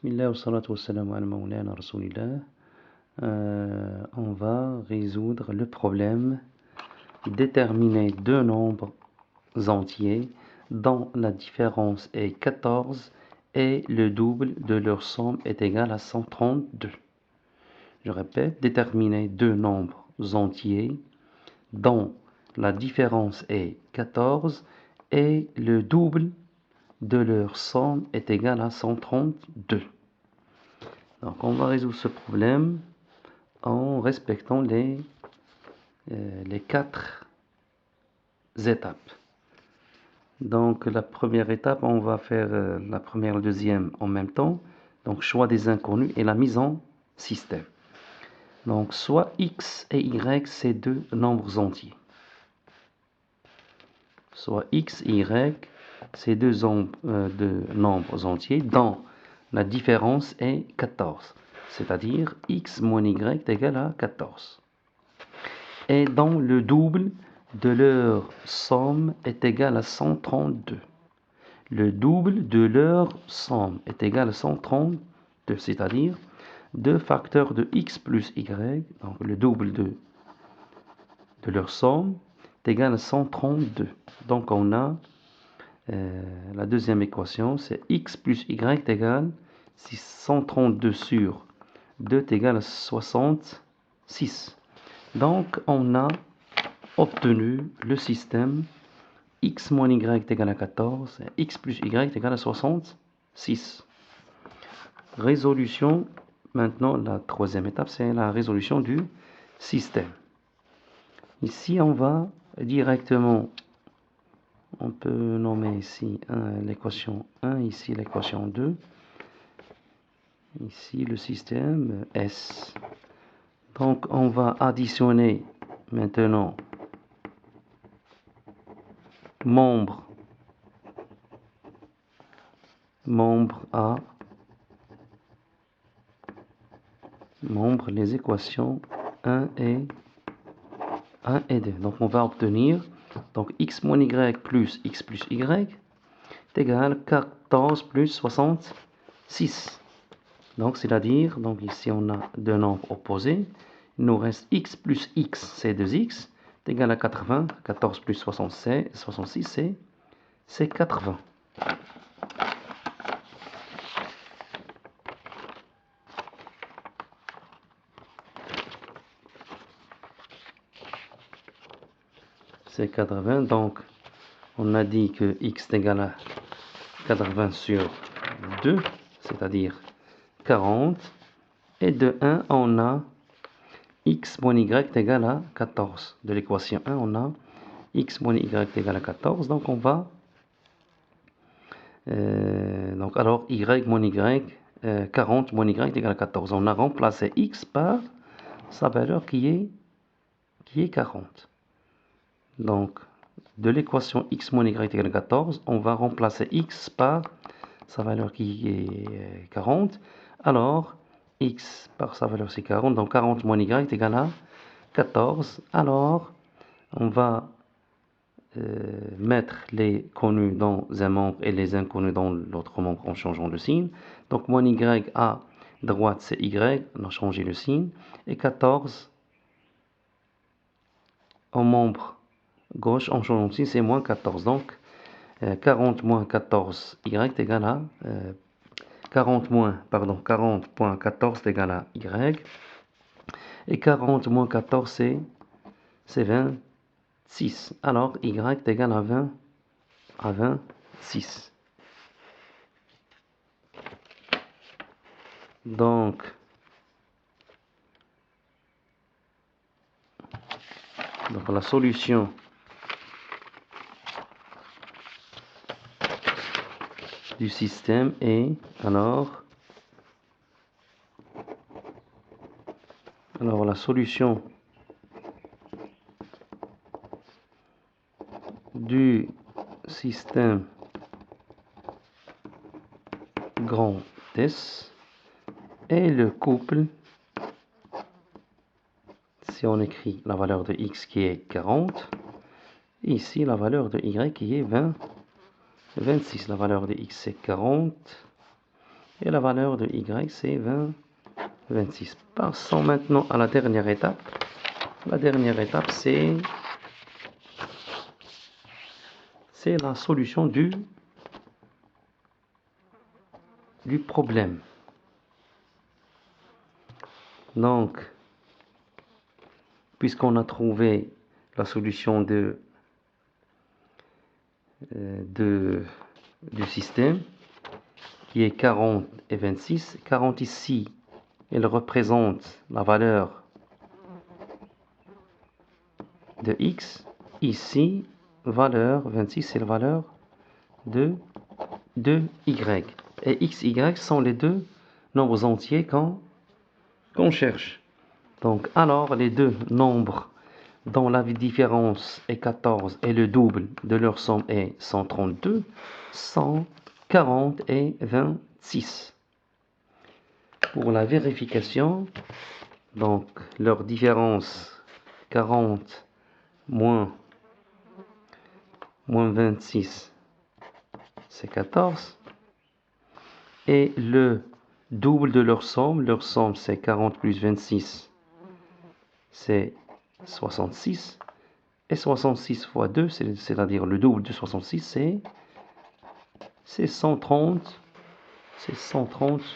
Bismillah wa salatu wa salam ala mawlana rasoulillah. On va résoudre le problème déterminer deux nombres entiers dont la différence est 14 et le double de leur somme est égal à 132. Je répète, déterminer deux nombres entiers dont la différence est 14 et le double de leur somme est égal à 132. Donc on va résoudre ce problème en respectant les 4 étapes. Donc la première étape, on va faire la première et la deuxième en même temps. Donc choix des inconnus et la mise en système. Donc soit x et y, c'est deux nombres entiers. Soit x et y, c'est deux nombres entiers dont la différence est 14. C'est-à-dire x moins y est égal à 14. Et dont le double de leur somme est égal à 132. Le double de leur somme est égal à 132, c'est-à-dire 2 facteurs de x plus y, donc le double de leur somme est égal à 132. Donc on a la deuxième équation, c'est x plus y est égal à 132 sur 2 est égal à 66. Donc on a obtenu le système x moins y est égal à 14, et x plus y est égal à 66. Résolution, maintenant la troisième étape, c'est la résolution du système. Ici, on va directement, on peut nommer ici l'équation 1, ici l'équation 2, ici le système S. Donc on va additionner maintenant membre A, les équations 1 et 2. Donc on va obtenir donc x moins y plus x plus y est égal à 14 plus 66. Donc c'est-à-dire, donc ici on a deux nombres opposés. Il nous reste x plus x, c'est 2x, est égal à 80. 14 plus 66, c'est 80. C'est 80, donc on a dit que x est égal à 80 sur 2, c'est-à-dire 40. Et de 1, on a x moins y est égal à 14. De l'équation 1, on a x moins y est égal à 14. Donc on va... alors y moins y, 40 moins y est égal à 14. On a remplacé x par sa valeur qui est 40. Donc, de l'équation x moins y est égal à 14, on va remplacer x par sa valeur qui est 40. Alors, x par sa valeur c'est 40, donc 40 moins y est égal à 14. Alors, on va mettre les connus dans un membre et les inconnus dans l'autre membre en changeant de signe. Donc, moins y à droite c'est y, on a changé le signe. Et 14 en membre gauche en changeant de signe, c'est moins 14. Donc, 40 moins 14 y est égal à 40.14 est égal à y. Et 40 moins 14, c'est 26. Alors, y est égal à 26. Donc, la solution du système est alors la solution du système grand S est le couple, si on écrit la valeur de x qui est 40, et ici la valeur de y qui est 26. La valeur de x c'est 40 Et la valeur de y, c'est 26. Passons maintenant à la dernière étape. La dernière étape, c'est la solution du problème. Donc, puisqu'on a trouvé la solution du système, qui est 40 et 26, 40 ici, elle représente la valeur de x. Ici, valeur 26, c'est la valeur de y. Et x, y sont les deux nombres entiers qu'on cherche. Donc, alors, les deux nombres dont la différence est 14 et le double de leur somme est 132 sont 40 et 26. Pour la vérification, donc leur différence 40 moins 26, c'est 14. Et le double de leur somme c'est 40 plus 26, c'est 66. Et 66 fois 2, c'est-à-dire le double de 66, c'est 130. C'est 132.